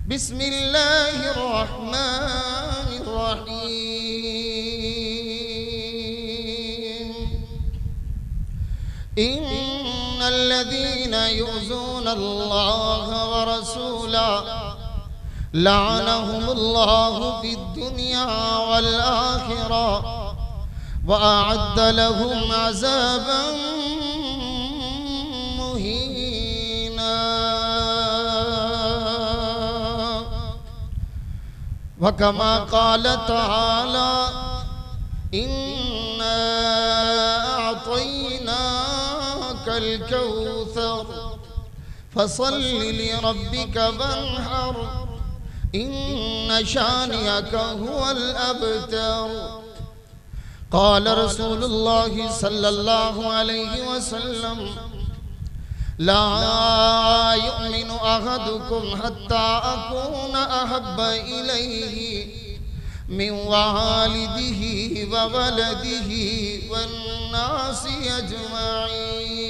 बिस्मिल्लाहिर्रहमानिर्रहीम। इन्नल्लज़ीना युज़ूनल्लाह व रसूलहु लअनहुमुल्लाहु फिद्दुनिया वल आखिरह व अअद्द लहुम अज़ाबन मुहीना। व कमा क़ाल तआला इन्ना अअतैनाकल कौसर फसल्लि लिरब्बिक वन्हर इन्न शानिअक हुवल अबतर। क़ाल रसूलुल्लाहि सल्लल्लाहु अलैहि वसल्लम ला युमिनु अहदुकुम हत्ता अकून अहब्ब इलैहि मिन वालिदिही व वलदिही वन्नासि अजमईन।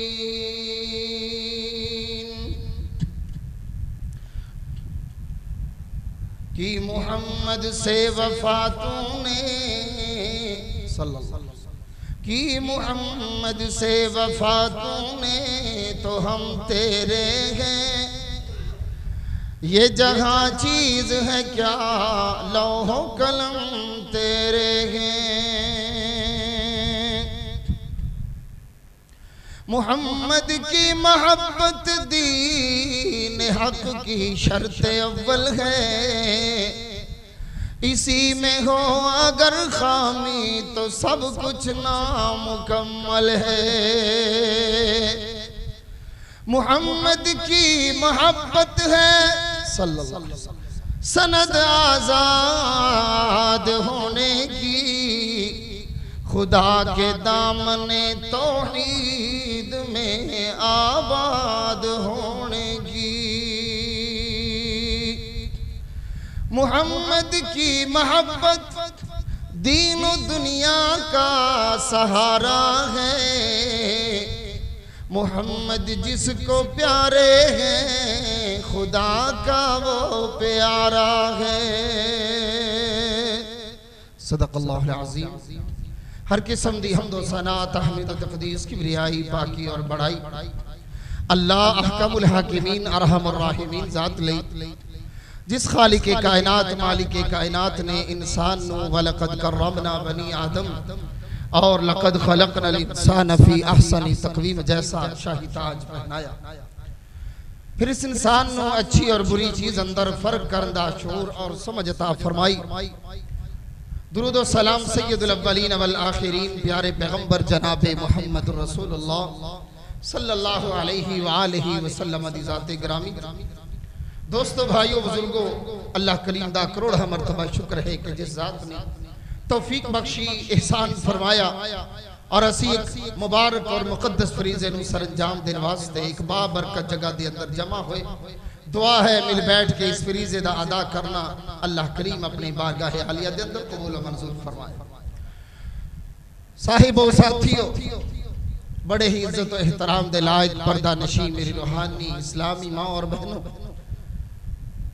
कि मोहम्मद से वफा तूने कि मोहम्मद से वफा तूने तो हम तेरे हैं। ये जहाँ चीज़ है क्या लौहो कलम तेरे हैं। मोहम्मद की मोहब्बत दीन हक की शर्त अव्वल है। इसी में हो अगर खामी तो सब कुछ नामुकम्मल है। मोहम्मद की मोहब्बत है सल्लल्लाहु अलैहि वसल्लम सनद आज़ाद होने की, खुदा के दामने तौहीद में आबाद होने की। मोहम्मद की मोहब्बत दीन दुनिया का सहारा है। मोहम्मद जिसको प्यारे हैं खुदा का वो प्यारा है। सदक़ल्लाहुल अज़ीम। हर किस्म दी हम्दो सना तहमीद तक़दीस किब्रियाई पाकी और बड़ाई अल्लाह अहकमुल हाकिमीन अरहमुर राहिमीन ज़ात लई जिस खालिक कायनात मालिक कायनात ने इंसान नु वलक़द कर्रमना बनी आदम और लक़द खलक़नल इंसान फी अहसनी तक़वीम जैसा शाही ताज पहनाया। फिर इस इंसान नु अच्छी और बुरी चीज़ अंदर फ़र्क करंदा शऊर और समझता फरमाई। दुरूद व सलाम सय्यदुल अव्वलीन वल आखिरीन प्यारे पैगंबर जनाब मुहम्मद रसूलुल्लाह सल्लल्लाहु अलैहि व आलिहि वसल्लम दी ज़ात गिरामी। दोस्तों भाइयों बुजुर्गों, अल्लाह करीम दा करोड़ मरतबा शुक्र है कि जिस ज़ात ने तौफीक बख्शी एहसान फरमाया और असी एक मुबारक और मुकद्दस फरीज़े नूं सरंजाम देने वास्ते एक बाबरकत जगह दे अंदर जमा हुए। दुआ है मिल बैठ के इस फरीज़े दा अदा करना अल्लाह करीम अपनी बारगाह आलिया दे अंदर कबूल व मंजूर फरमाए। साहिबो साथियों, बड़े ही इज्जत व एहतराम दे लायक पर्दा नशीं मेरी रूहानी इस्लामी माँ और बहनों,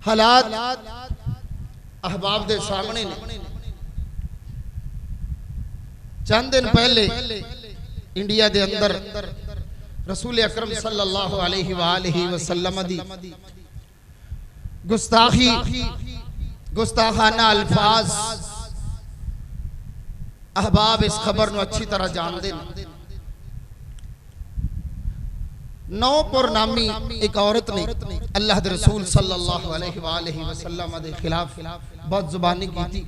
हालात अहबाब दे सामने ने। चंद दिन पहले इंडिया दे अंदर रसूल अकरम सल्लल्लाहु अलैहि वालिहि वसल्लम दी गुस्ताखाना अल्फाज अहबाब इस खबर नूं अच्छी तरह जानते हैं। नौपुर नामी एक औरत ने अल्लाह दे रसूल सल्लल्लाहु अलैहि वसल्लम दे खिलाफ बदजुबानी की थी।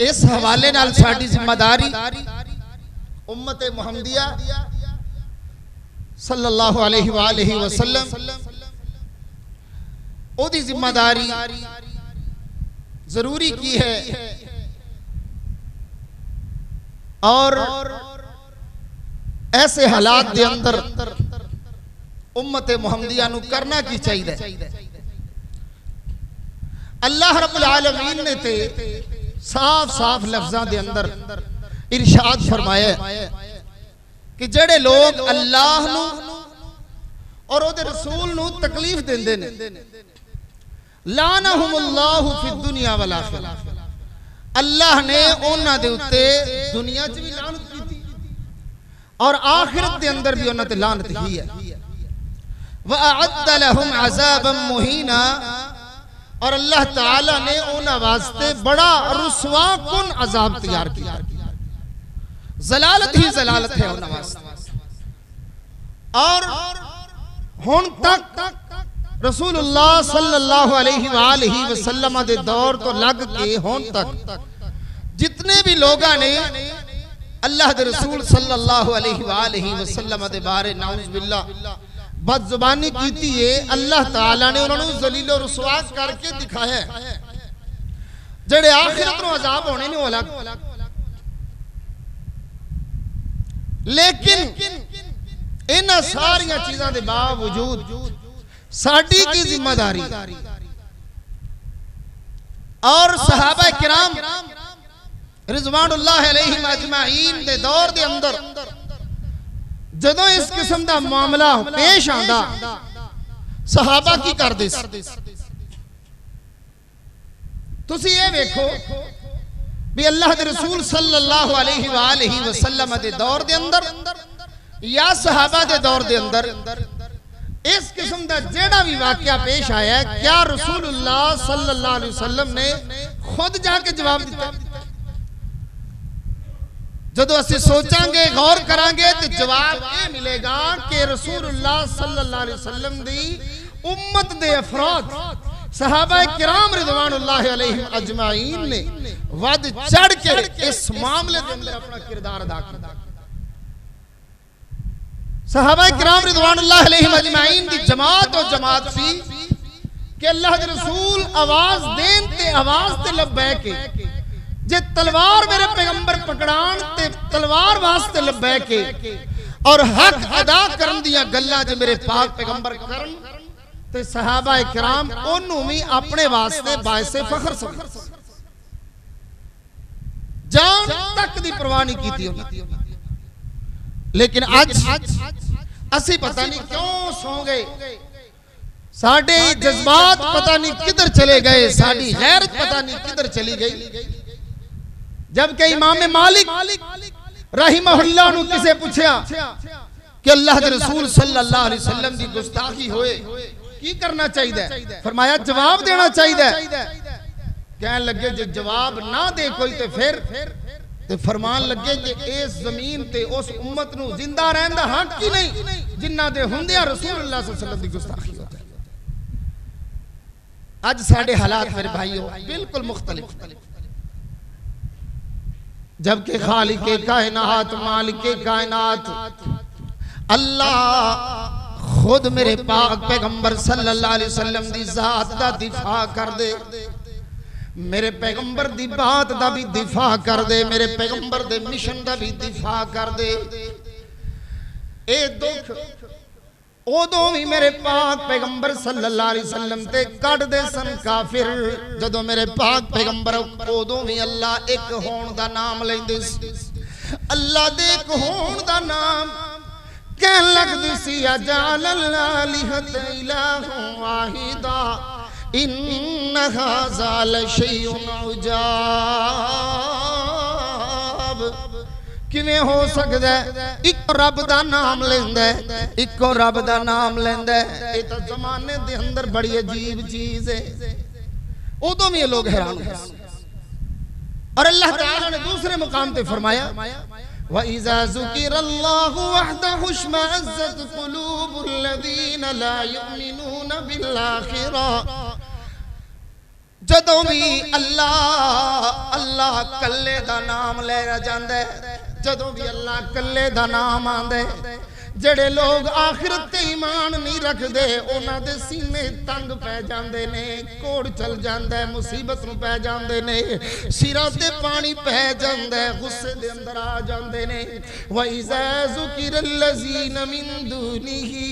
इस हवाले नाल साडी जिम्मेदारी उम्मत मुहम्मदिया सल्लल्लाहु अलैहि वसल्लम ओदी जिम्मेदारी जरूरी की है और ऐसे हालात दे अंदर उम्मत मुहम्मदिया नू करना की चाहिए। अल्लाह रब्बुल आलमीन ने ते साफ साफ लफ्ज़ां दे अंदर इरशाद फरमाया कि जेड़े लोग अल्लाह नू और ओदे रसूल नू तकलीफ देंदे ने। लानहुमुल्लाहु फिद दुनिया वल आखिरा, अल्लाह ने उन्हां दे उत्ते दुनिया च भी लानत कीती और आखिरत दे अंदर भी उन्हां ते लानत ही है। व अअद्द लहुम अज़ाबन मुहीना, और अल्लाह ताला ने उन्हां वास्ते बड़ा रुसवा कुन अजाब तैयार किया। जलालत ही जलालत है उन्हां वास्ते। और हुण तक रसूलुल्लाह सल्लल्लाहु अलैहि वसल्लम दे दौर तो लग के हुण तक जितने भी लोगां ने अल्लाह दे रसूल सल्लल्लाहु अलैहि वसल्लम दे बारे नाउज़ बिल्लाह बदजुबानी कीती है, अल्लाह ताला ने उन्होंने जलीलो रुसवा करके दिखाया है। जेड़े आखिरत में अजाब होने नहीं होला, लेकिन इन सारिया चीजों के बावजूद साडी की जिम्मेदारी और सहाबा किराम रिज़वानुल्लाह अलैहिम अजमाइन दे दौर दे अंदर जदों इस किस्म का मामला पेश आंदा, सहाबा की करदे सी। तुसी ये वेखो भी अल्लाह दे रसूल सल्लल्लाहु अलैहि वसल्लम दे दौर दे अंदर या सहाबा दे दौर दे अंदर इस किस्म का जेड़ा भी वाकया पेश आया, क्या रसूलुल्लाह सल्लल्लाहु अलैहि वसल्लम ने खुद जाके जवाब दिता? जदों असीं सोचांगे गौर करांगे तो जवाब ये मिलेगा कि रसूलुल्लाह सल्लल्लाहु अलैहि वसल्लम दी उम्मत दे अफराद सहाबा किराम रिज़वानुल्लाह अलैहिम अजमाइन ने वध चढ़ के इस मामले के अंदर अपना किरदार अदा किया। सहाबा किराम रिज़वानुल्लाह अलैहिम अजमाइन दी जमात और जमात सी कि अल्लाह दे रसूल आवाज देन ते आवाज ते लब्बैक, जे तलवार मेरे पैगंबर पकड़ान ते तलवार वास्ते लब्बैक, और हक अदा करन दियां गल्लां जे मेरे पाक पैगंबर करन ते सहाबा किराम ओनू भी अपने वास्ते बायसे फखर समझ, जान तक दी परवाह नहीं कीती। लेकिन आज असी पता नहीं क्यों सो गए, साडे जज्बात पता नहीं किधर चले गए, साडी गैरत पता नहीं किधर चली गई। जबकि इमाम मालिक रहिमहुल्लाह नु किसे पूछया कि अल्लाह के रसूल सल्लल्लाहु अलैहि वसल्लम दी गुस्ताखी होए की करना चाहिए? फरमाया जवाब देना चाहिए। कहने लगे जो जवाब ना दे कोई तो फिर ते फरमान लगे कि इस जमीन ते उस उम्मत नु जिंदा रहन दा हक ही नहीं जिन्ना दे हुंदिया रसूलुल्लाह सल्लल्लाहु अलैहि वसल्लम दी गुस्ताखी होती है। आज साडे हालात मेरे भाइयों बिल्कुल मुख्तलिफ, जबकि खालिके कायनात मालिके कायनात अल्लाह खुद मेरे पाक पैगंबर सल्लल्लाहु अलैहि वसल्लम दी जात दा दिफा कर दे, मेरे पैगंबर दी बात दा भी दिफा कर दे, मेरे पैगंबर दे मिशन दा भी दिफा कर दे। ए दुख उदों भी मेरे पाक पैगंबर सल्लल्लाहु अलैहि वसल्लम ते कट दे सन काफिर, जदों मेरे पाक पैगंबर उदों भी अल्लाह एक होण दा नाम लैंदे सी। अल्लाह दे एक होण दा नाम कहन लगदी सी अजालल आलिहत इलाहु वाहिदा इन्न हाज़ा लशैउन उजाब। किवें हो सकदा है इक रब दा नाम लैंदा है, इको रब दा नाम लैंदा है, ये तो जमाने दे अंदर बड़ी अजीब चीज है। उदों भी लोग हैरान हो। और अल्लाह ताला ने दूसरे मुकाम पे फरमाया व इज़ा ज़ुकिरल्लाहु वहदहु इश्मअज़्ज़त क़ुलूबुल लज़ीना ला युमिनूना बिल आखिरा। जदों भी अल्लाह अल्लाह कल्ले दा नाम लिया जांदा है, जदों भी अल्लाह कल्ले दा नाम आंदा है, जेड़े लोग आखिरत ते ईमान नहीं रखदे उन्हां दे सीने तंग पै जांदे ने, कोड़ चल जांदा है, मुसीबत नूं पै जांदे ने, सिरां ते पानी पै जांदा है, गुस्से दे अंदर आ जांदे ने। व इज़ा ज़ुकिरल लज़ीना मिन दूनिही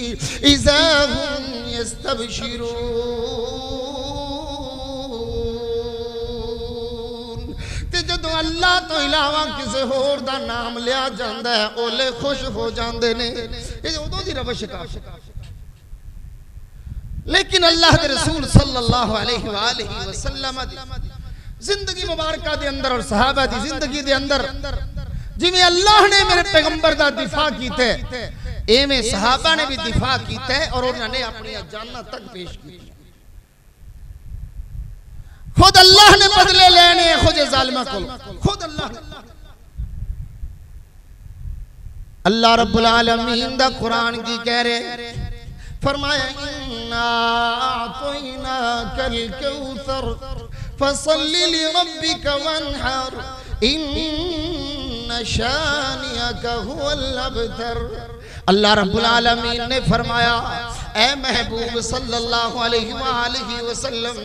इज़ा हुम यस्तबशिरून। जदों अल्लाह तो इलावा किसी होर दा नाम लिया जाता है ओले खुश हो जाते ने। ये उदों दी रवश लेकिन अल्लाह के रसूल सल्लल्लाहु अलैहि वसल्लम जिंदगी मुबारक दे अंदर और सहाबा दी जिंदगी दे अंदर जिवें अल्लाह ने मेरे पैगंबर दा दिफा कीता एवें सहाबा ने भी दिफा कीता और उन्होंने अपनी जाना तक पेश की। खुद अल्लाह ने बदले लेने खुद जालिमा को खुद अल्लाह रब्बुल आलमीन दा कुरान की कह रहे फरमाया इन्ना अतैना कल कौसर फसल्लि लिरब्बिका वन्हर इन्न शानियका हुवल अबतर। अल्लाह रब्बुल आलमीन ने फरमाया ए महबूब सल्लल्लाहु अलैहि वसल्लम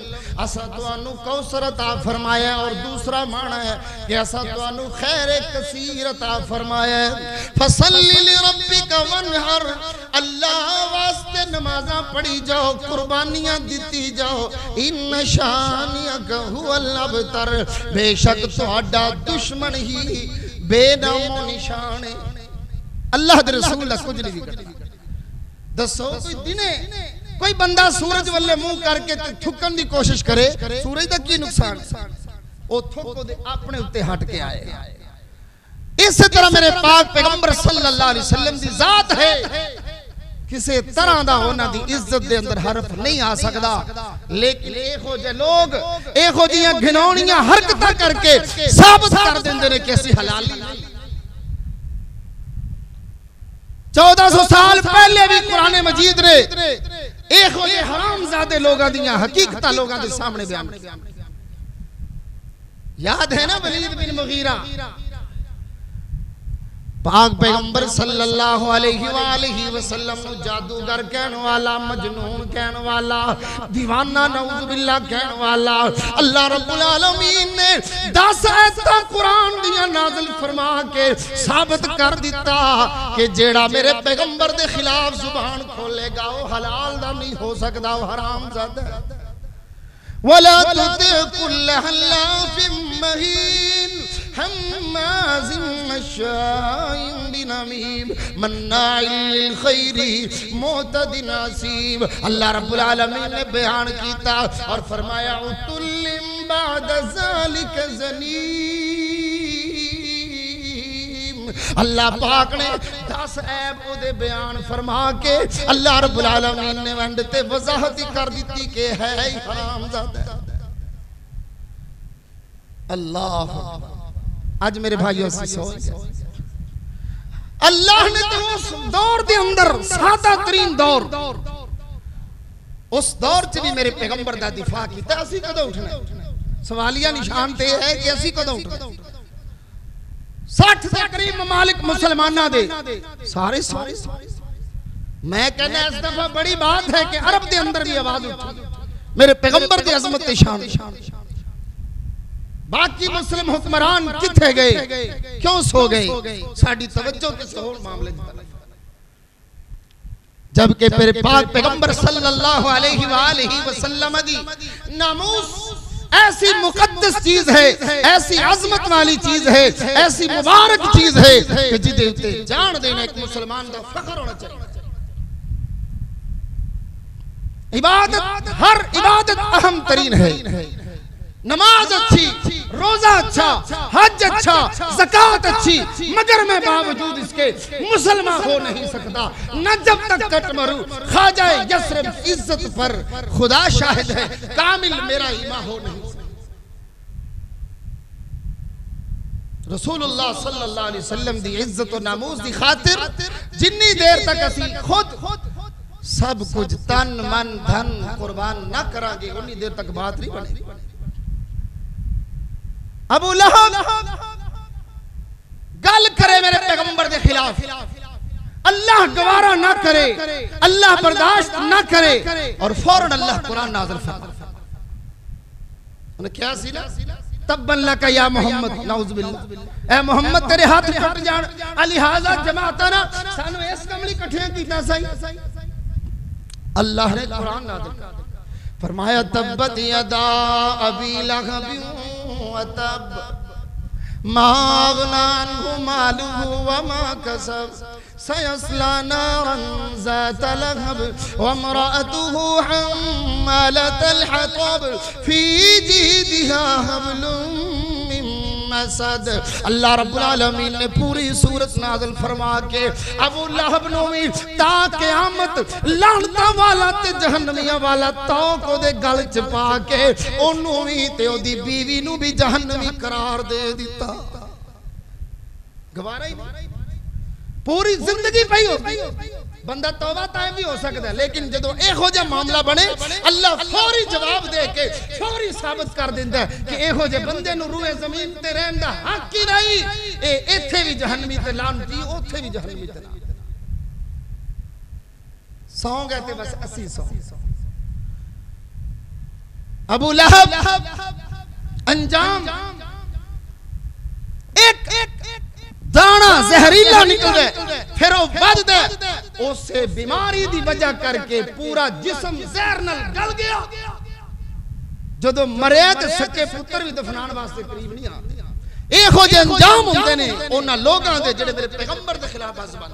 असा तुहानू कौसर अता फरमाया और दूसरा माना है कि असा तुहानू खैर कसीर अता फरमाया फसल्लि लिरब्बिका वन्हर। अल्लाह वास्ते नमाज़ां पढ़ी जाओ कुर्बानियां दिती जाओ इन्न शानियका हुवल अबतर। बेशक तुहाडा दुश्मन ही बेनामो निशान है। अल्लाह दे रसूल कुछ नहीं करता। दसो कोई दिने कोई बंदा सूरज वाले मुंह करके थुकन की कोशिश करे सूरज का की नुकसान वो थुक दे अपने उत्ते हट के आए। इस तरह मेरे पाक पैगंबर सल्लल्लाहु अलैहि वसल्लम दी जात है किसी तरह दा उन्हां दी इज्जत दे अंदर हरफ नहीं आ सकदा। लेकिन एहो जे लोग एहो जियां घिनौनियां हरकतां करके साबित कर देंदे ने कि असीं हलाली 1400 साल पहले भी कुरान मजीद ने एहो जे हरामजादे लोगां दियां हकीकतां लोगां दे सामने बयान याद है ना वलीद बिन मुगीरा पाक पैगंबर सल्लल्लाहु अलैहि वसल्लम नु जादूगर कहने वाला मजनून कहने वाला दीवाना नऊज़ बिल्लाह कहने वाला अल्लाह रब्बुल आलमीन ने 10 आयतां कुरान दियां नाज़िल फरमा के साबित कर दिता कि जेड़ा मेरे पैगंबर दे खिलाफ जुबान खोलेगा वो हलाल दा नहीं हो सकदा वो हराम ज़ादा है। वला तुति कुल्ल हल्लाफिन महीन हम्माज़िम मश्शाइन बिनमीम मन्नाइल लिल खैरि मुअतदिन असीम। अल्लाह रब्बुल आलमीन ने बयान किया और फरमाया उतुल्लिम बाद ज़ालिका ज़नीम। अल्लाह पाक ने 10 ऐब उदे बयान फरमा के अल्लाह रब्बुल आलमीन ने वंड ते वजाहत कर दी कि है ही हरामज़ादा। अल्लाह आज मेरे भाइयों अल्लाह ने तो उस दौर के अंदर सादा तरीन दौर उस दौर च भी मेरे पैगंबर दा दिफा किया। असी कदों उठना सवालिया निशान ते है कि असी कदों उठना। 60 से करीब ममालिक मुसलमाना दे सारे मैं कहना इस दफा बड़ी बात है कि अरब के अंदर भी आवाज उठी मेरे पैगंबर की अजमत ते शान। बाकी मुस्लिम हुक्मरान किथे गए क्यों सो गए साडी तवज्जो किसी और मामले की तरफ। जबकि मेरे पाक पैगंबर सल्लल्लाहु अलैहि वसल्लम दी नामूस ऐसी मुकद्दस चीज है ऐसी अजमत वाली चीज है ऐसी मुबारक चीज है कि जिदे उत्ते जान देना एक मुसलमान दा फख्र होना चाहिए। इबादत हर इबादत अहम तरीन है। नमाज अच्छी रोजा अच्छा हज अच्छा ज़कात अच्छी मगर मैं बावजूद इसके मुसलमान हो नहीं सकता न जब तक कट मरूं। ख्वाजा यसरब इज्जत पर खुदा शाहिद है कामिल मेरा ईमान हो नहीं सकता। रसूलुल्लाह सल्लल्लाहु अलैहि वसल्लम दी इज्जत और नामूस दी खातिर जिन्नी देर तक असी खुद सब कुछ तन मन धन कुर्बान न करांगे उन्नी देर तक बात नहीं बनेगी। अबू लहब गल करे मेरे पैगंबर के खिलाफ अल्लाह गवारा ना करे अल्लाह बर्दाश्त ना करे और फौरन अल्लाह कुरान नाज़िल फरमाता उन्हें क्या सीला तब्बन लका या मोहम्मद नाउज़ बिल्लाह ए मोहम्मद तेरे हाथ कट जान अलिहाजा जमाता ना सानू इस कमली इकट्ठे कीता सही। अल्लाह ने कुरान नाज़िल फरमाया तब्बत यदा अबी लहब वतब मा अग़ना अन्हु मालुहु व मा कसब सयस्ला नारन ज़ात लहब व इम्रअतुहु हम्मालतल हतब फी जीदिहा हब्लुम मिन मसद। अल्लाह रब्बुल आलमीन ने पूरी सूरत नाज़िल फरमा के अबू लहब नु भी ता क़यामत लानता वाला ते जहन्नमिया वाला तौक ओदे गल च पा के ओनू भी ते ओदी बीवी नु भी जहन्नमी करार दे दिता। गवारा ही पूरी जिंदगी पई हो बंदा तौबा ताइब भी हो सकता है, लेकिन जदों इहो जिहा मामला बने अल्लाह फौरी जवाब दे के फौरी साबित कर दिंदा है कि इहो जे बंदे नु रूए जमीन ते रहन दा हक ही नहीं। ए इथे भी जहन्नमी ते लानती ओथे भी जहन्नमी ते लानती। सौ गए ते बस 80 सौ। अबू लहब अंजाम एक दाना जहरीला निकल गया, फिर वो बद दे उसे बीमारी दी वजह करके पूरा जिस्म जहर नाल गल गया। जदों मरिया ते सके पुत्र भी दफनान वास्ते करीब नहीं आते। इहो जे अंजाम हुंदे ने उन्हां लोगां दे जेड़े मेरे पैगंबर दे खिलाफ ज़बान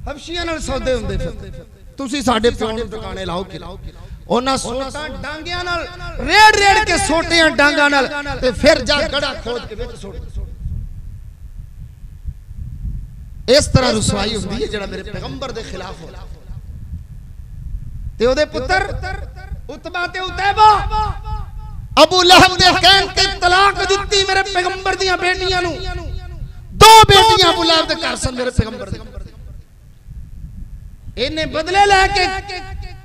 हबशियां नाल सौदे हुंदे फिरदे। तुसी साडे प्यो नूं टकाने लाओ कि उन्हां सोटा डांगियां नाल रेड़ रेड़ के सोटियां डांगां नाल ते फिर जा गड़ा खोद के विच सोट। इस तरह रुसवाई हुंदी है जेड़ा मेरे पैगंबर दे खिलाफ हो। ते ओदे पुत्र उतबा ते उतैबा अबू लहब दे कहन ते तलाक दित्ती मेरे पैगंबर दियां बेटियां नूं। दो बेटियां अबू लहब दे घर सन मेरे पैगंबर दे। इन्हें बदले लेके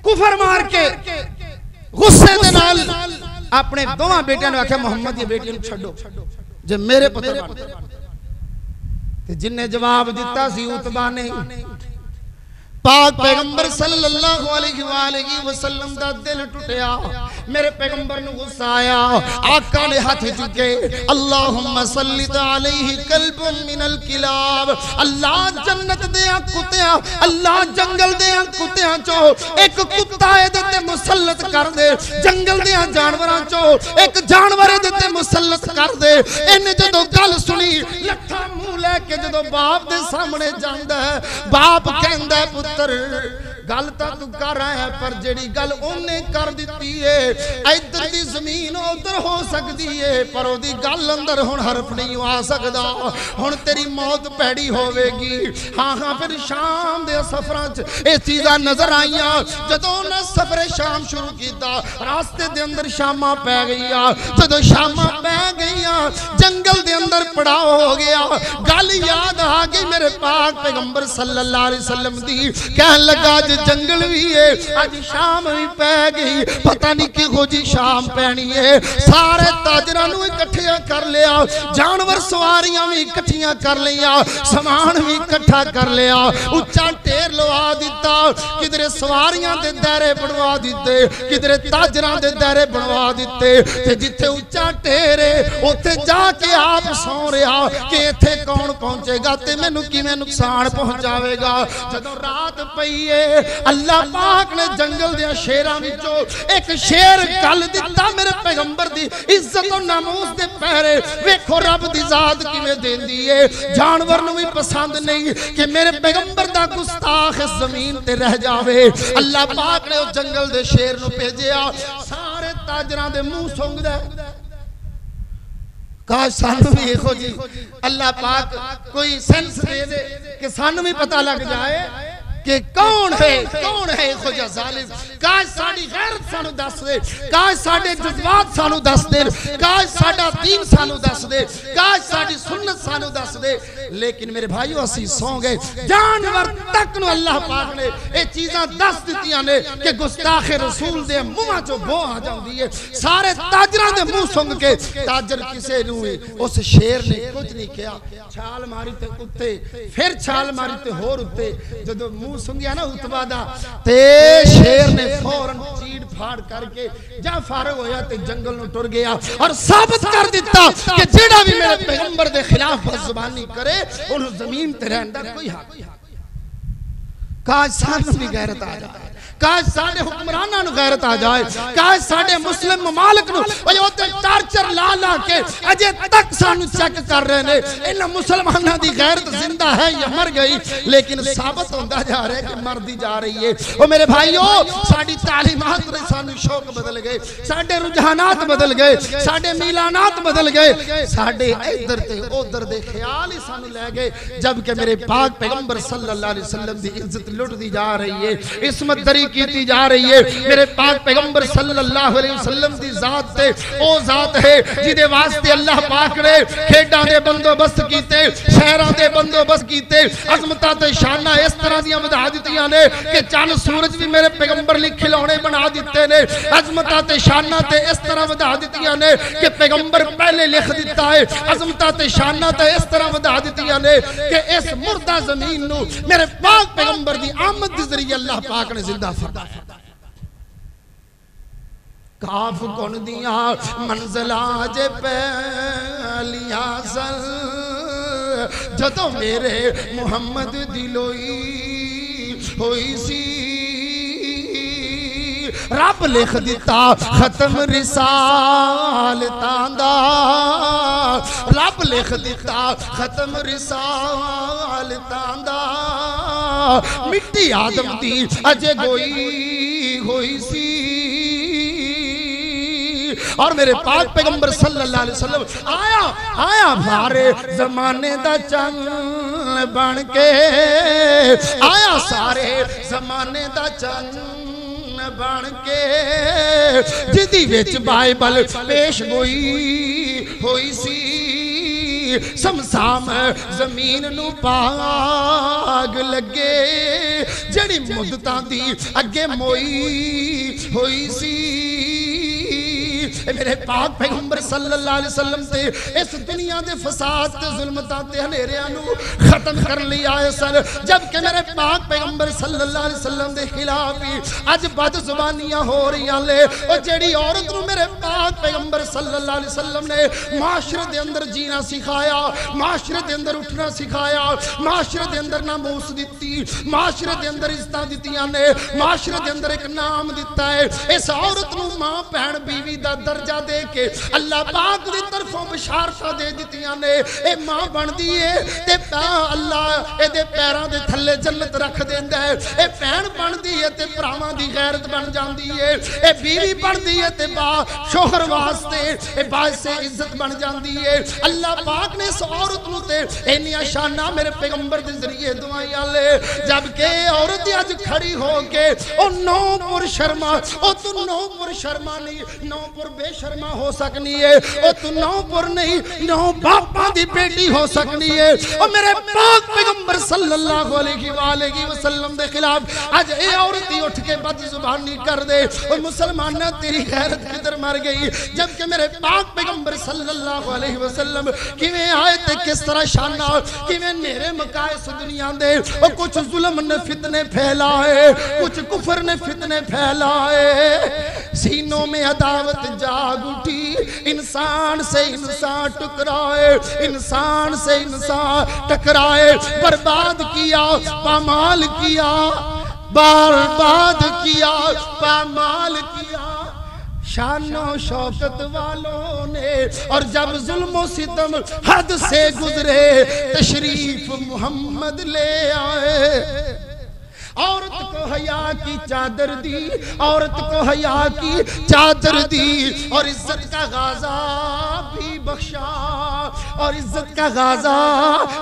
कुफर मार के गुस्से दे नाल अपने दोवां बेटियां ने आख्या मोहम्मद दी बेटियां नूं छड्डो जे मेरे पुत्र बन। ते जिन्ने जवाब दिता सी उतबा ने पाक पैगंबर सल्लल्लाहु अलैहि वसल्लम दा दिल टुटिया। मेरे पैगंबर नु गुस्सा आया। आका ने हाथ चुके अल्लाहुम्मा सल्लित अलैहि कल्बुम मिनल किलाब। अल्लाह जन्नत दे कुत्तियां अल्लाह जंगल दे कुत्तियां चो एक कुत्ता एदे ते मुसल्लत कर दे। जंगल दे जानवरां चो एक जानवर एदे ते मुसल्लत कर दे। इन्ने जदों गल सुनी लठा मुंह लेके जदों बाप दे सामने जांदा है बाप कहंदा पुत्र गल तो तू कर रहा है पर जेड़ी गल उन्हें कर दी है इधर दी जमीन उधर हो सकती है पर ओदी गल अंदर हुण हरफ नहीं आ सकदा। हुण तेरी मौत पैड़ी होवेगी। हाँ हाँ फिर शाम दे सफरां च ये चीज़ां नजर आईयां। जदों उन्हें सफरे शाम शुरू किया रास्ते दे अंदर शामां पै गईयां। जदों शामां पै गईयां जंगल दे अंदर पड़ाव हो गया। गल याद आ गई मेरे पाक पैगंबर सल्लल्लाहु अलैहि वसल्लम दी। कहन लगा जंगल भी है आज शाम भी पै गई। पता नहीं किहो जी शाम पैनी है। सारे ताजरां नूं इकट्ठियां कर लिया, जानवर सवारियां भी इकट्ठियां कर लिया, सामान भी इकट्ठा कर लिया, उच्चा ढेर लवा दिता। किधरे सवारियां दे दायरे बनवा दिते, किधरे ताजरां दे दायरे बनवा दिते। ते जिथे उच्चा ढेर है उत्थे जाके आप सौ रहा कि इत्थे कौन पहुंचेगा ते मैनू किवें नुकसान पहुंचावेगा। जदों रात पई है अल्लाह पाक ने जंगल दे शेरां विचों एक शेर गल दिता मेरे पैगंबर दी इज्जत और नामूस दे पहरे। वेखो रब दी जात किवें देंदी है। जानवर नूं भी पसंद नहीं कि मेरे पैगंबर दा गुस्ताख इस जमीन ते रह जावे। अल्लाह पाक ने उस जंगल दे शेर नूं भेजिया। सारे ताजरां दे मुंह सुंघदा काश सानू भी इहो जी अल्लाह पाक कोई सेंस दे दे कि सानू भी पता लग जाए कि कौन है इहो जिहा जालिम। काश साडी गैरत सानू दस दे, काश साडे जज्बात सानू दस दे, काश साडा दीन सानू दस दे, काश साडी सुन्नत सानू दस दे। लेकिन मेरे भाईओ असीं सौ गए। जानवर तक नूं अल्लाह पाक ने ये चीज़ां दस दित्तियां ने कि गुस्ताखे रसूल दे मुंहां चों बो आ जांदी है। सारे ताजरां दे मुंह सुंघ के ताजर किसे नूं उस शेर ने कुछ नहीं किया। छाल मारी ते उत्ते, फिर छाल मारी ते होर उत्ते। जदों मुंह सुंघिया ना उतबा दा ते शेर ने फौरन चीड़ फाड़ करके जा फारग होया ते जंगल नूं टुर गया और साबित कर दिता कि जेड़ा भी मेरे पैगंबर दे खिलाफ बदजुबानी करे उन्हें जमीन ते रहन दा कोई हक। काश सानू भी गैरत आ जाए, काश साडे हुक्मरानां नूं गैरत आ जाए, काश साडे मुस्लिम ममालिक नूं ओते टार्चर ला ला के अजे तक सानू चेक कर रहे ने इन्हां मुसलमानां दी गैरत जिंदा है या मर गई, लेकिन साबित होंदा जा रहा है कि मरदी जा रही है। ओ मेरे भाइयों, साडी तालीमात ने सानू शौक बदल गए, साडे रुझानात बदल गए, साडे मिलानात बदल गए, साडे इधर ते उधर दे ख्याल ही सानू ले गए, जबकि मेरे पाक पैगंबर सल्लल्लाहु अलैहि वसल्लम दी इज्जत लुटदी जा रही है, इस्मत दरी कीती जा रही है। मेरे पाक पैगंबर सल्लल्लाहु अलैहि वसल्लम दी जात ते ओ जात है जिदे वास्ते अल्लाह पाक ने खेडां दे बंदोबस्त कीते, शहरां दे बंदोबस्त कीते, अजमतां ते शाना इस तरह दी वधा दित्तियां ने कि चंद सूरज भी मेरे पैगंबर लई खिलौने बना दिते ने, अजमतां ते शाना ते इस तरह वधा दित्तियां ने कि पैगंबर पहले लिख दिता है, अजमतां ते शाना ते इस तरह वधा दित्तियां ने कि इस मुर्दा जमीन नूं मेरे पाक पैगंबर दी आमद दे जरिए अल्लाह पाक ने जिंदा फरमाया। काफ गुण दिया मंजिला जे पहलिया सल जदों मेरे मुहम्मद दिलोई होई सी, रब लिख दिता खत्म रिसालतां दा, रब लिख दिता खत्म रिसालतां दा, मिट्टी आदम दी अजे गोई होई सी, और मेरे पाक पैगंबर सल्लल्लाहु अलैहि वसल्लम आया आया सारे जमाने दा चंद बन के, आया सारे जमाने दा चंद बन के, जिदी विच बाइबल पेश गोई होई सी, समसाम जमीन नू पाग लगे, जड़ी मुद्दतां दी अगे मोई होई सी। मेरे पाक पैगंबर सल्लल्लाहु अलैहि वसल्लम ते इस दुनिया दे फसाद ते जुल्मतां ते हनेरियां नू खत्म कर लिया आए सन, जबकि मेरे पाक पैगंबर सल्लल्लाहु अलैहि वसल्लम दे खिलाफ ही अज बदजुबानियां हो रही ले। और जेड़ी औरत नू मेरे पाक पैगंबर सल्लल्लाहु अलैहि वसल्लम ने माशरे दे अंदर जीना सिखाया, माशरे दे अंदर उठना सिखाया, माशरे दे अंदर नामूस दित्ती, माशरे दे अंदर इज्जतां दित्तियां ने, माशरे दे अंदर एक नाम दिता है, इस औरत नू मां भैन बीवी दा दर्जा दे के अल्लाह पाक दी तरफों बशारतां दे दित्तियां ने। ए मां बनदी है ते अल्लाह एदे पैरां दे थल्ले जन्नत रख देंदा है, ए भैन बनदी है ते भरावां दी गैरत बन जांदी है, ए बीवी बनदी है ते बा शोहर वास्ते ए बाइसे इज्जत बन जांदी है। अल्लाह पाक ने इस औरत नू ते इन्नियां शानां मेरे पैगंबर दे जरिए दवाइयां ले, जबकि औरत अज खड़ी हो के ओ नौपुर शर्मा, ओ तू नौपुर शर्मा नहीं नौपुर बेशर्मा हो सकनी है, ओ तू नौपुर नहीं नौ बापा दी बेटी हो सकनी है। और मेरे पाक पैगंबर सल्लल्लाहु अलैहि वसल्लम दे खिलाफ आज ए औरत ही उठ के बदजुबानी कर दे, और मुसलमाना तेरी गैरत किधर मर गई, जबकि मेरे पाक पैगंबर सल्लल्लाहु अलैहि वसल्लम किवें आए ते किस तरह शाना किवें नेरे मकाए इस दुनिया दे, और कुछ जुल्म ने फितने फैलाए, कुछ कुफर ने फितने फैलाए, सीनों में अदावत जाग उठी, इंसान से इंसान टकराए, इंसान से इंसान टकराए, बर्बाद किया पामाल किया, बर्बाद किया पामाल किया शानो शौकत वालों ने। और जब जुल्म सितम हद से गुजरे तशरीफ मोहम्मद ले आए, औरत को हया की चादर दी, औरत को हया की चादर दी, और इज्जत का गाजा भी बख्शा, और इज्जत का गाजा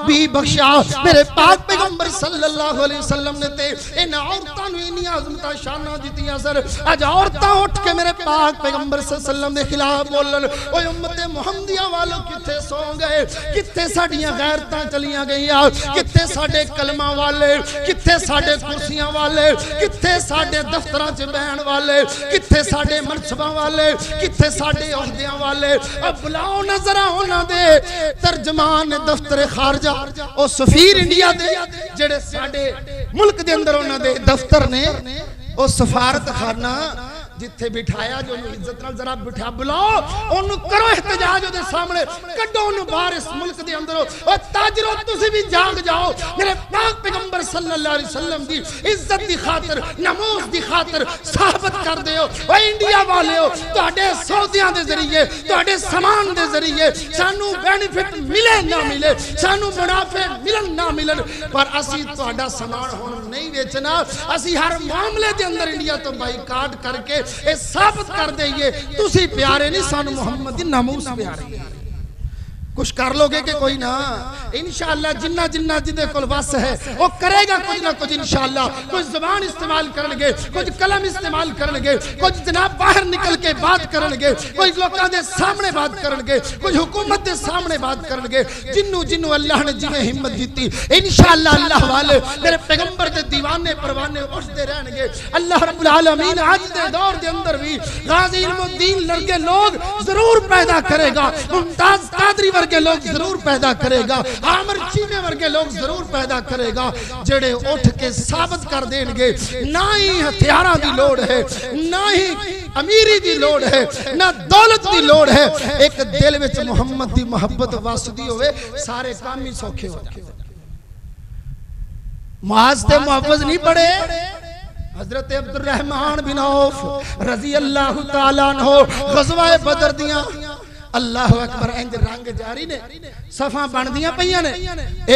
भी बख्शा। मेरे पाक पैगंबर सल्लल्लाहु अलैहि वसल्लम ने ते इन औरतां नूं इन्नी अज़मतां शानां दित्तियां सर, अज औरतां उठ के मेरे पाक पैगंबर सल्लल्लाहु अलैहि वसल्लम दे खिलाफ बोलन। ओए उम्मते मुहम्मदिया वालों किथे सो गए, किथे साडियां गैरतां चलियां गईयां, किथे साडे कलमां वाले, किथे साडे वाले, किथे साडे दफ्तरां च बहन वाले, किथे साडे मनसबां वाले, किथे साडे ओहदियां वाले। अब बुलाओ नजर उन्हां दे तर्जमान दफ्तर खारजा, ओ सफीर इंडिया दे जेड़े साडे मुल्क दे अंदर उन्हां दे दफ्तर ने, ओ सफारत खाना जिथे बिठाया जो इज्जत नाल जरा बिठा बुलाओ ओनु करो इhtजाज ओदे सामने कड्डो ओनु बाहर इस मुल्क दे अंदर ओ ताजरो तुसी भी जाग जाओ मेरे पाक पैगंबर सल्लल्लाहु अलैहि वसल्लम दी इज्जत दी खातिर नमूस दी खातिर साबित कर दियो ओ इंडिया वाले हो तुहाडे सौदियां दे जरिए तुहाडे सामान दे जरिए सानू बेनिफिट मिले ना मिले सानू मुनाफे मिलन ना मिलन पर असी तुहाडा सामान हुण नहीं बेचना असी हर मामले दे अंदर इंडिया तो बाईकाट करके ए साबित कर देइए तुसी प्यारे नहीं सानू मोहम्मद दी नामूस प्यारे कुछ कर लोगे कि कोई ना इंशाअल्लाह जिन्ना जिन्ना जिदे कोल वस है वो करेगा कुछ ना कुछ इंशाअल्लाह कुछ ज़बान इस्तेमाल करनगे कुछ कलम इस्तेमाल करनगे कुछ जनाब बाहर निकल के बात करनगे कुछ लोकां दे सामने बात करनगे कुछ हुकूमत दे सामने बात करनगे जिन्नू जिन्नू अल्लाह ने जिवें हिम्मत दी इंशाअल्लाह अल्लाह वाले मेरे पैगंबर दे दीवाने परवाने उठते रहणगे अल्लाह रब्बुल आलमीन आज दे दौर दे अंदर भी गाजी इल्मुद्दीन लड़के लोग जरूर पैदा करेगा मुमताज कादरी के लोग जरूर पैदा करेगा आमिर चीमे वर्गे लोग जरूर पैदा करेगा जेड़े उठ के साबित कर देंगे ना ही हथियारां दी लोड़ है ना ही अमीरी दी लोड़ है ना दौलत दी लोड़ है एक दिल विच मोहम्मद दी मोहब्बत वसदी होवे सारे काम ही सौखे हो जाते मुआज़ ते मुअव्वज़ नहीं पड़े हजरत अब्दुर्रहमान बिन औफ रजी अल्लाह तआला अन्हु ग़ज़वा बदर दियां अल्लाह अकबर इंज रंग जारी ने सफा बनदियां पईयां ने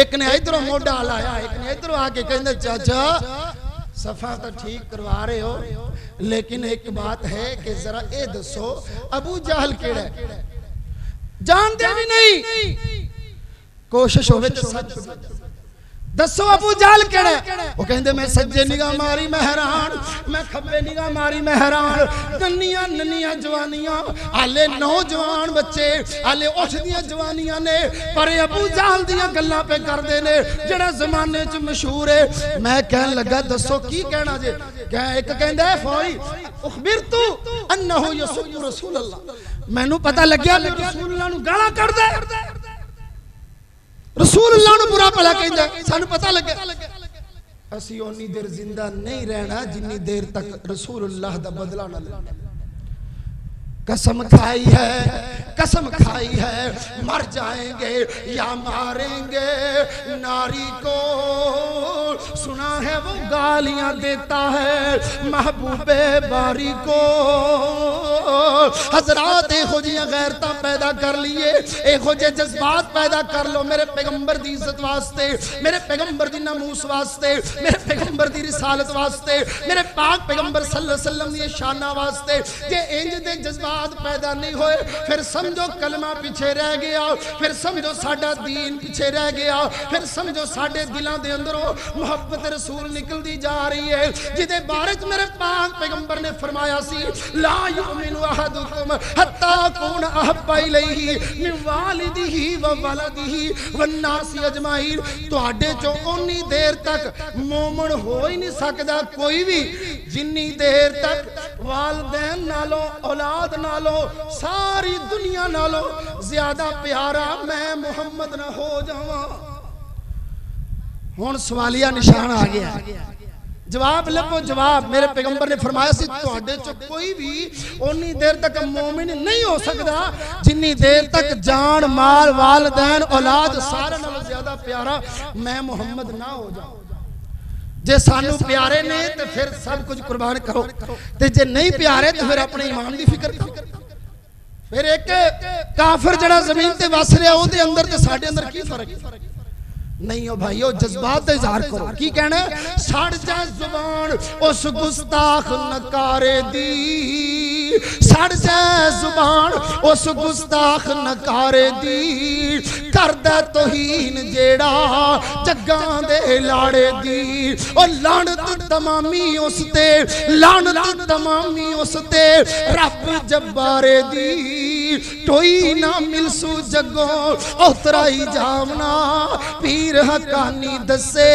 एक ने इधरों मोढा लाया एक ने इधरों आके कहंदे चाचा सफा तो ठीक करवा रहे हो लेकिन एक बात है कि जरा ए दसो अबू जहल केड़ा है जानते भी नहीं कोशिश होवे तो सच दसो अबू जहल केड़ा वो कहंदे मैं सज्जे निगाह मारी मैं हैरान मैं खब्बे निगाह मारी मैं हैरान नन्नियां नन्नियां जवानियां आले नौजवान बच्चे आले उठदियां जवानियां ने पर अबू जहल दियां गल्लां पे करदे ने जेड़ा जमाने च मशहूर है मैं कहन लगा दसो की कहना जे क्या एक कहंदा है फौरी उखबिरतु अन्नहु यसुब्बु रसूल अल्लाह मैनू पता लग्या कि रसूल अल्लाह नु गालां कढदा रसूल अल्लाह नु बुरा भला कहंदा सानू पता लगे असी ओनी देर जिंदा नहीं रहना जिन्नी देर तक रसूल अल्लाह दा बदला ना ले कसम खाई है मर जाएंगे या मारेंगे नारी को सुना है वो गालियां देता है महबूबे बारी को हजरात एहो जियां गैरतां पैदा कर लिए एहो जे जज्बात पैदा कर लो मेरे पैगंबर दी इज्जत वास्ते मेरे पैगंबर दी नमूस वास्ते मेरे पैगंबर दी रिसालत वास्ते मेरे पाक पैगंबर सल्लल्लाहु अलैहि वसल्लम दी शाना वास्ते जे इंज दे जज्बात पैदा नहीं होए फिर समझो कलमा पीछे रह गया फिर समझो साडा दीन पीछे रह गया फिर समझो साडे दिलों दे अंदरों मोहब्बत रसूल निकलती जा रही है जिदे बारे च मेरे पाक पैगंबर ने फरमाया सी ला युमिनु अहदुकुम हत्ता कुन अहब्बा इलैहि मिन वालिदिही व वलदिही वन नासी अजमाइन तुहाडे चों ओनी देर तक मोमन हो ही नहीं सकदा कोई भी जिन्नी देर तक वालिदैन नालों औलाद नालों सारी दुनिया नालों ज्यादा प्यारा मैं मोहम्मद ना हो जावां हुण सवालिया निशान आ गया जवाब लभो जवाब मेरे पैगंबर ने फरमाया सी तुहाडे च कोई भी ओनी देर तक मोमिन नहीं हो सकदा जिन्नी देर तक जान माल वालिदैन औलाद सारे नालों ज्यादा प्यारा मैं मोहम्मद ना हो जाऊं जे सानू प्यारे ने तो फिर सब कुछ कुर्बान करो ते जे नहीं प्यारे तो फिर अपने ईमान की फिक्र करो फिर एक काफिर जड़ा जमीन ते वस रहा ओदे अंदर ते साडे अंदर की फर्क नहीं हो भाई जज्बात का इजहार करो की कहना सड़ जा जुबान उस गुस्ताख नकारे दी सड़ जा जुबान उस गुस्ताख नकारे दी करदा तौहीन जेड़ा जग्गां दे लाड़े दी ओ लानत तमामी उस ते लानत तमामी उस ते रब जब्बारे दी टोई ना मिलसू जगो उतराई जावना पीर हकानी दसे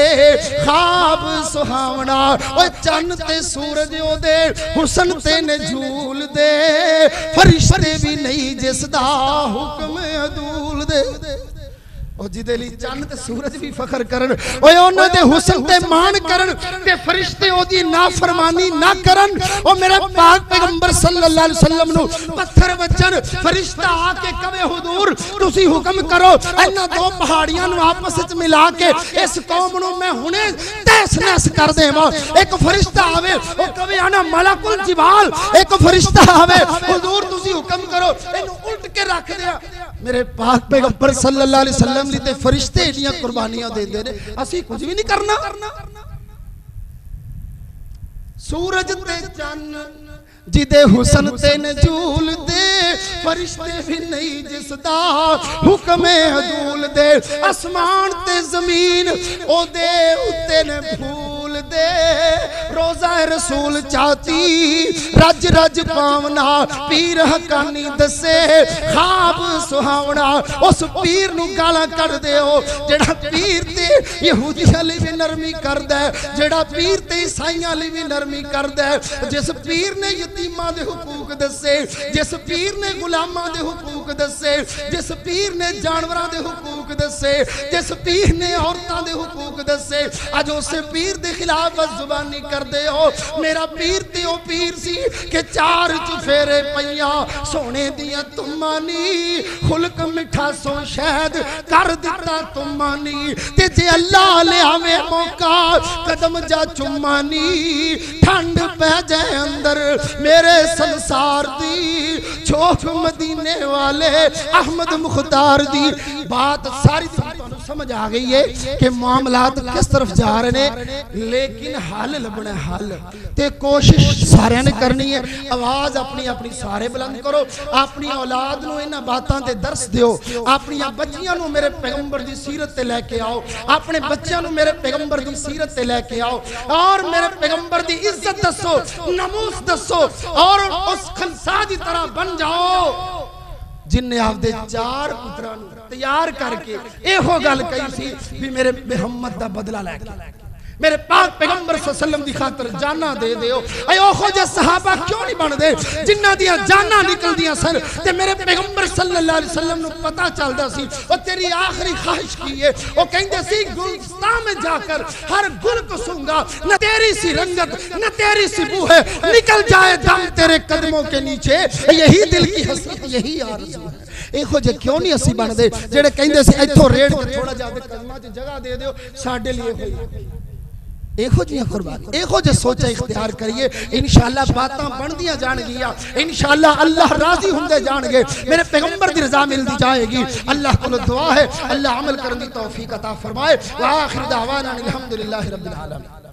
खाब सुहावना ओ चन्न ते सूरज ओदे हुसन ते ने झूल दे फरिश्ते भी नहीं जिसदा हुक्म अदूल दे ओ जिदे लिए चन्न ते सूरज भी फखर करन, ओए उन्हां दे हुस्न ते मान करन ते फरिश्ते ओदी नाफरमानी ना करन। ओ मेरे पाक पैगंबर सल्लल्लाहु अलैहि वसल्लम नु पत्थर वचन फरिश्ता आके कहे हुजूर तुसी हुक्म करो इन्हां दो पहाड़ियां नु आपस विच मिला के इस कौम नु मैं हुणे तहस नहस कर देवां। एक फरिश्ता आवे ओ कहे आना मलकुल जिबाल, एक फरिश्ता आवे हुजूर तुसी हुक्म करो इनु उल्ट के रख दिया। मेरे पाक पैगंबर सल्लल्लाहु अलैहि वसल्लम ते फरिश्ते एडियां कुर्बानियां देंदे ने, असी कुछ भी नहीं करना। सूरज ते चन्न जिदे हुस्न ते नजूल दे, फरिश्ते भी नहीं जिसदा हुक्म हदूल दे। आसमान ते जमीन ओदे उत्ते ने फूल दे, रोजा रसूल चाहती रज रज पावना, पीर हकानी दसे खाब सुहावना। उस पीर नू गालां कढ दिओ जेड़ा पीर ते यहूदियां लई भी नरमी करदा है, जेड़ा पीर ते ईसाइयां लई भी नरमी करदा है। जिस पीर ने यतीमां दे हुकूक दसे, जिस पीर ने गुलामां दे हुकूक दसे, जिस पीर ने जानवरां दे हुकूक दसे, जिस पीर ने औरतां दे हुकूक दसे, अज उस पीर दे खिलाफ जुबानी कर दे हो। मेरा पीर ते ओ पीर सी कि चार चुफेरे पईया सोने दियां तुमानी, खुलक मिठा सो शहद कर दिता तुमानी। ते जे अल्लाह ले आवे मौका कदम जा चुमानी, ठंड पै जाए अंदर मेरे संसार दी, छोख मदीने वाले अहमद मुख्तार दी। बात सारी समझ आ गई है कि मामलात किस तरफ जा रहे हैं, लेकिन हल लभना हल ते कोशिश सारे ने करनी है। आवाज अपनी अपनी सारे बुलंद करो, अपनी औलाद नूं इन्हां बातां ते दर्स दिओ, अपनी बच्चियां नूं मेरे पैगंबर दी सीरत ते लेके आओ, अपने बच्चों नूं मेरे पैगंबर दी सीरत ते लेके आओ और मेरे पैगंबर दी इज्जत दसो, नमूस दसो और उस खलसा दी तरह बन जाओ जिन्ने आपदे चार पुत्रां नूं तैयार करके एहो गल कही सी भी मेरे मुहम्मद दा बदला लेके मेरे पाक पैगंबर सल्लल्लाहु अलैहि वसल्लम दी खातर जाना दे दियो। ऐ ओहो जे सहाबा क्यों नहीं बनदे जिन्हां दियां जाना निकलदियां सन ते मेरे पैगंबर सल्लल्लाहु अलैहि वसल्लम नूं पता चलदा सी ओ तेरी आखिरी ख्वाहिश की है। ओ कहंदे सी गुलस्तान में जाकर हर गुल को सूंगा, न तेरी सी रंगत न तेरी सी बू है, निकल जाए दम तेरे कदमों के नीचे, यही दिल की हसरत यही आरज़ू है। एहो जे क्यों नहीं असी बनदे जेड़े कहंदे सी इथों रेड़ के थोड़ा जिहा कदमां च जगह दे दियो साडे लिए होई। एहो जी कुर्बानी एहो जे सोचा इख्तियार करिए, इंशाअल्लाह बातां बनदियां जाणगियां, इंशाअल्लाह अल्लाह राजी हुंदे जाणगे, मेरे पैगंबर दी रज़ा मिलदी जाएगी। अल्लाह कोल दुआ है अल्लाह अमल करने दी तौफीक अता फरमाए। व आखिर दावाना अल्हम्दुलिल्लाहि रब्बिल आलमीन।